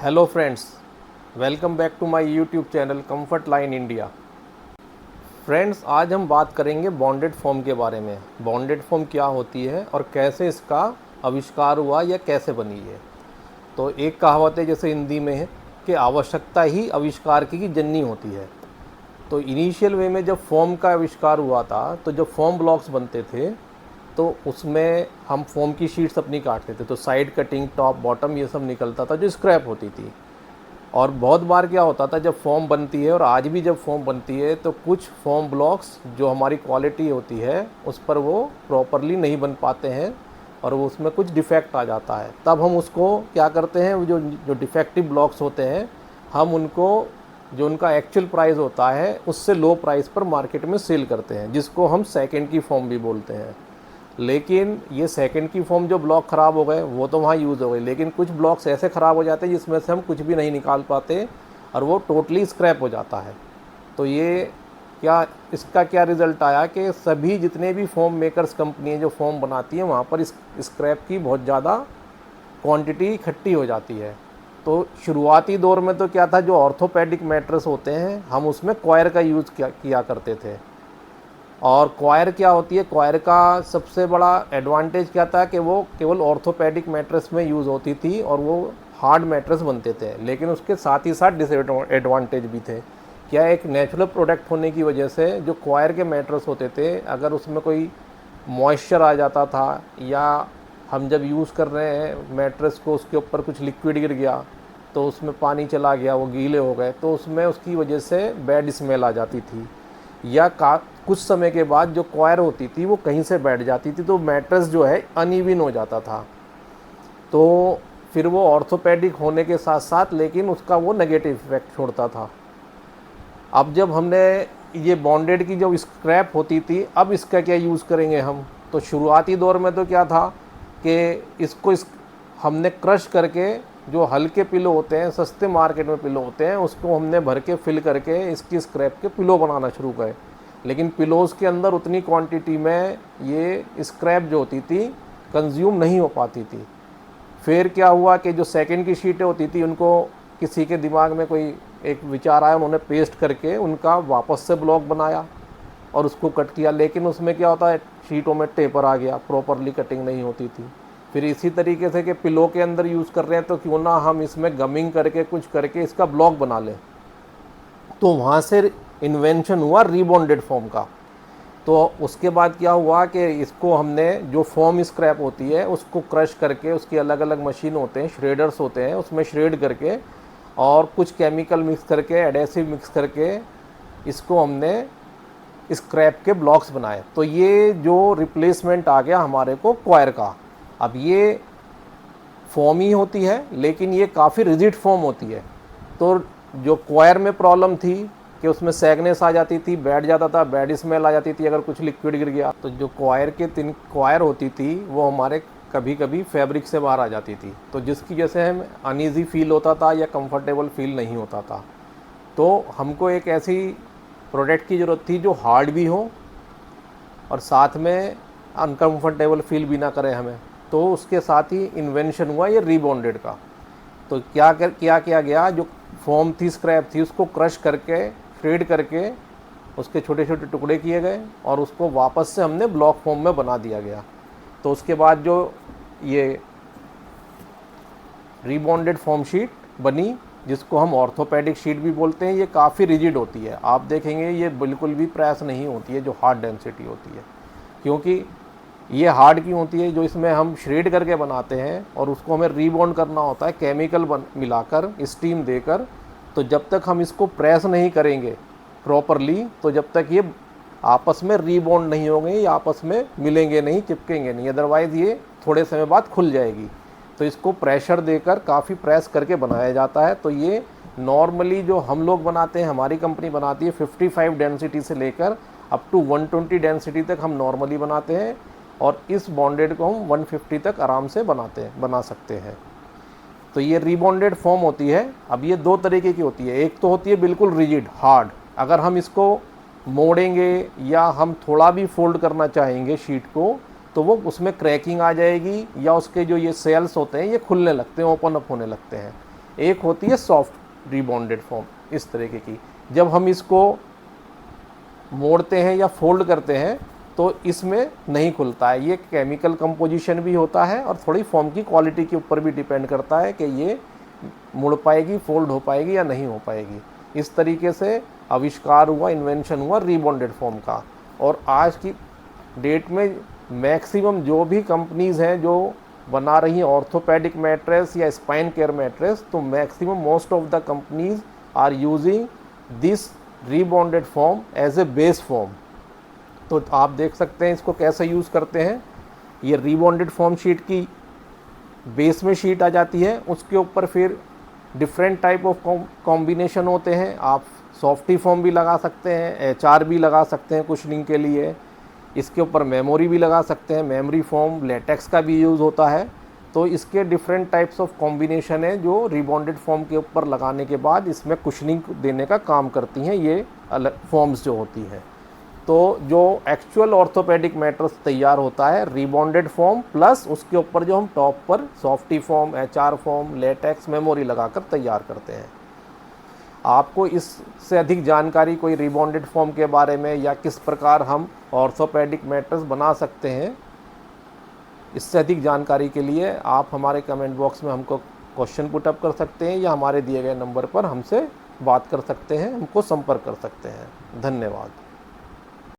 Hello friends, welcome back to my YouTube channel comfort line India. Friends, आज हम बात करेंगे बॉन्डेड फोम के बारे में। बॉन्डेड फोम क्या होती है और कैसे इसका आविष्कार हुआ या कैसे बनी है। तो एक कहावत है जैसे हिंदी में है कि आवश्यकता ही आविष्कार की जननी होती है। तो इनिशियल वे में जब फोम का आविष्कार हुआ था तो जब फोम ब्लॉक्स बनते थे तो उसमें हम फोम की शीट्स अपनी काटते थे। तो साइड कटिंग, टॉप, बॉटम ये सब निकलता था जो स्क्रैप होती थी। और बहुत बार क्या होता था जब फोम बनती है और आज भी जब फोम बनती है तो कुछ फोम ब्लॉक्स जो हमारी क्वालिटी होती है उस पर वो प्रॉपरली नहीं बन पाते हैं और वो उसमें कुछ डिफेक्ट आ जाता है। तब हम उसको क्या करते हैं, जो जो डिफेक्टिव ब्लॉक्स होते हैं हम उनको जो उनका एक्चुअल प्राइस होता है उससे लो प्राइस पर मार्केट में सेल करते हैं, जिसको हम सेकंड की फॉर्म भी बोलते हैं। लेकिन ये सेकंड की फॉर्म जो ब्लॉक ख़राब हो गए वो तो वहाँ यूज़ हो गए, लेकिन कुछ ब्लॉक्स ऐसे ख़राब हो जाते हैं जिसमें से हम कुछ भी नहीं निकाल पाते और वो टोटली स्क्रैप हो जाता है। तो ये क्या इसका क्या रिज़ल्ट आया कि सभी जितने भी फोम मेकर्स कंपनी जो फोम बनाती हैं वहाँ पर इस स्क्रैप की बहुत ज़्यादा क्वांटिटी इकट्ठी हो जाती है। तो शुरुआती दौर में तो क्या था, जो ऑर्थोपेडिक मैट्रेस होते हैं हम उसमें कॉयर का यूज़ किया करते थे। और क्वायर क्या होती है, क्वायर का सबसे बड़ा एडवांटेज क्या था कि वो केवल ऑर्थोपेडिक मैट्रेस में यूज़ होती थी और वो हार्ड मैट्रेस बनते थे। लेकिन उसके साथ ही साथ डिसएडवांटेज भी थे। क्या, एक नेचुरल प्रोडक्ट होने की वजह से जो क्वायर के मैट्रेस होते थे अगर उसमें कोई मॉइस्चर आ जाता था या हम जब यूज़ कर रहे हैं मैट्रेस को उसके ऊपर कुछ लिक्विड गिर गया तो उसमें पानी चला गया, वो गीले हो गए तो उसमें उसकी वजह से बैड स्मेल आ जाती थी। या कुछ समय के बाद जो क्वायर होती थी वो कहीं से बैठ जाती थी तो मैट्रेस जो है अनइवन हो जाता था। तो फिर वो ऑर्थोपेडिक होने के साथ साथ लेकिन उसका वो नेगेटिव इफेक्ट छोड़ता था। अब जब हमने ये बॉन्डेड की जो स्क्रैप होती थी अब इसका क्या यूज़ करेंगे हम। तो शुरुआती दौर में तो क्या था कि हमने क्रश करके जो हल्के पिलो होते हैं, सस्ते मार्केट में पिलो होते हैं, उसको हमने भर के फिल करके इसकी स्क्रैप के पिलो बनाना शुरू करे। लेकिन पिलोज़ के अंदर उतनी क्वांटिटी में ये स्क्रैप जो होती थी कंज्यूम नहीं हो पाती थी। फिर क्या हुआ कि जो सेकंड की शीटें होती थी उनको किसी के दिमाग में कोई एक विचार आया, उन्होंने पेस्ट करके उनका वापस से ब्लॉक बनाया और उसको कट किया। लेकिन उसमें क्या होता है, शीटों में टेपर आ गया, प्रॉपरली कटिंग नहीं होती थी। फिर इसी तरीके से कि पिलो के अंदर यूज़ कर रहे हैं तो क्यों ना हम इसमें गमिंग करके कुछ करके इसका ब्लॉक बना लें। तो वहाँ से इन्वेंशन हुआ रीबॉन्डेड फोम का। तो उसके बाद क्या हुआ कि इसको हमने जो फोम स्क्रैप होती है उसको क्रश करके, उसकी अलग अलग मशीन होते हैं, श्रेडर्स होते हैं, उसमें श्रेड करके और कुछ केमिकल मिक्स करके, एडेसिव मिक्स करके इसको हमने स्क्रैप के ब्लॉक्स बनाए। तो ये जो रिप्लेसमेंट आ गया हमारे को क्वायर का। अब ये फोम ही होती है लेकिन ये काफ़ी रिजिड फोम होती है। तो जो क्वायर में प्रॉब्लम थी कि उसमें सैगनेस आ जाती थी, बैठ जाता था, बैड स्मेल आ जाती थी अगर कुछ लिक्विड गिर गया। तो जो क्वायर होती थी वो हमारे कभी कभी फैब्रिक से बाहर आ जाती थी, तो जिसकी वजह से हम अनईज़ी फील होता था या कंफर्टेबल फील नहीं होता था। तो हमको एक ऐसी प्रोडक्ट की ज़रूरत थी जो हार्ड भी हो और साथ में अनकंफर्टेबल फील भी ना करे हमें। तो उसके साथ ही इन्वेंशन हुआ ये रीबॉन्डेड का। तो क्या किया गया, जो फोम थी, स्क्रैप थी, उसको क्रश करके, श्रेड करके उसके छोटे छोटे टुकड़े किए गए और उसको वापस से हमने ब्लॉक फॉर्म में बना दिया गया। तो उसके बाद जो ये रीबॉन्डेड फोम शीट बनी, जिसको हम ऑर्थोपेडिक शीट भी बोलते हैं, ये काफ़ी रिजिड होती है। आप देखेंगे ये बिल्कुल भी प्रेस नहीं होती है जो हार्ड डेंसिटी होती है, क्योंकि ये हार्ड की होती है जो इसमें हम श्रेड करके बनाते हैं और उसको हमें रीबॉन्ड करना होता है केमिकल मिलाकर, स्टीम देकर। तो जब तक हम इसको प्रेस नहीं करेंगे प्रॉपरली तो जब तक ये आपस में रीबॉन्ड नहीं होंगे, ये आपस में मिलेंगे नहीं, चिपकेंगे नहीं, अदरवाइज़ ये थोड़े समय बाद खुल जाएगी। तो इसको प्रेशर देकर काफ़ी प्रेस करके बनाया जाता है। तो ये नॉर्मली जो हम लोग बनाते हैं, हमारी कंपनी बनाती है 55 डेंसिटी से लेकर अप टू 120 डेंसिटी तक हम नॉर्मली बनाते हैं और इस बॉन्डेड को हम 150 तक आराम से बना सकते हैं। तो ये रीबॉन्डेड फोम होती है। अब ये दो तरीके की होती है, एक तो होती है बिल्कुल रिजिड हार्ड, अगर हम इसको मोड़ेंगे या हम थोड़ा भी फोल्ड करना चाहेंगे शीट को तो वो उसमें क्रैकिंग आ जाएगी या उसके जो ये सेल्स होते हैं ये खुलने लगते हैं, ओपन अप होने लगते हैं। एक होती है सॉफ्ट रीबॉन्डेड फॉर्म, इस तरीके की। जब हम इसको मोड़ते हैं या फोल्ड करते हैं तो इसमें नहीं खुलता है। ये केमिकल कंपोजिशन भी होता है और थोड़ी फॉर्म की क्वालिटी के ऊपर भी डिपेंड करता है कि ये मुड़ पाएगी, फोल्ड हो पाएगी या नहीं हो पाएगी। इस तरीके से आविष्कार हुआ, इन्वेंशन हुआ रीबॉन्डेड फॉर्म का। और आज की डेट में मैक्सिमम जो भी कंपनीज़ हैं जो बना रही हैं ऑर्थोपेडिक मैट्रेस या स्पाइन केयर मैट्रेस, तो maximum most of the companies are using this rebonded form as a base form. तो आप देख सकते हैं इसको कैसे यूज़ करते हैं। ये रीबॉन्डेड फॉर्म शीट की बेस में शीट आ जाती है, उसके ऊपर फिर डिफरेंट टाइप ऑफ कॉम्बिनेशन होते हैं। आप सॉफ्टी फॉर्म भी लगा सकते हैं, एचआर भी लगा सकते हैं कुशनिंग के लिए, इसके ऊपर मेमोरी भी लगा सकते हैं, मेमोरी फॉर्म, लेटेक्स का भी यूज़ होता है। तो इसके डिफरेंट टाइप्स ऑफ कॉम्बिनेशन है जो रिबॉन्डेड फॉर्म के ऊपर लगाने के बाद इसमें कुशनिंग देने का काम करती हैं ये अलग फॉर्म्स जो होती हैं। तो जो एक्चुअल ऑर्थोपेडिक मैट्रेस तैयार होता है रिबॉन्डेड फॉर्म प्लस उसके ऊपर जो हम टॉप पर softy foam, HR foam, latex, memory लगाकर तैयार करते हैं। आपको इससे अधिक जानकारी कोई रिबॉन्डेड फॉर्म के बारे में या किस प्रकार हम ऑर्थोपेडिक मैट्रेस बना सकते हैं, इससे अधिक जानकारी के लिए आप हमारे कमेंट बॉक्स में हमको क्वेश्चन पुटअप कर सकते हैं या हमारे दिए गए नंबर पर हमसे बात कर सकते हैं, हमको संपर्क कर सकते हैं। धन्यवाद।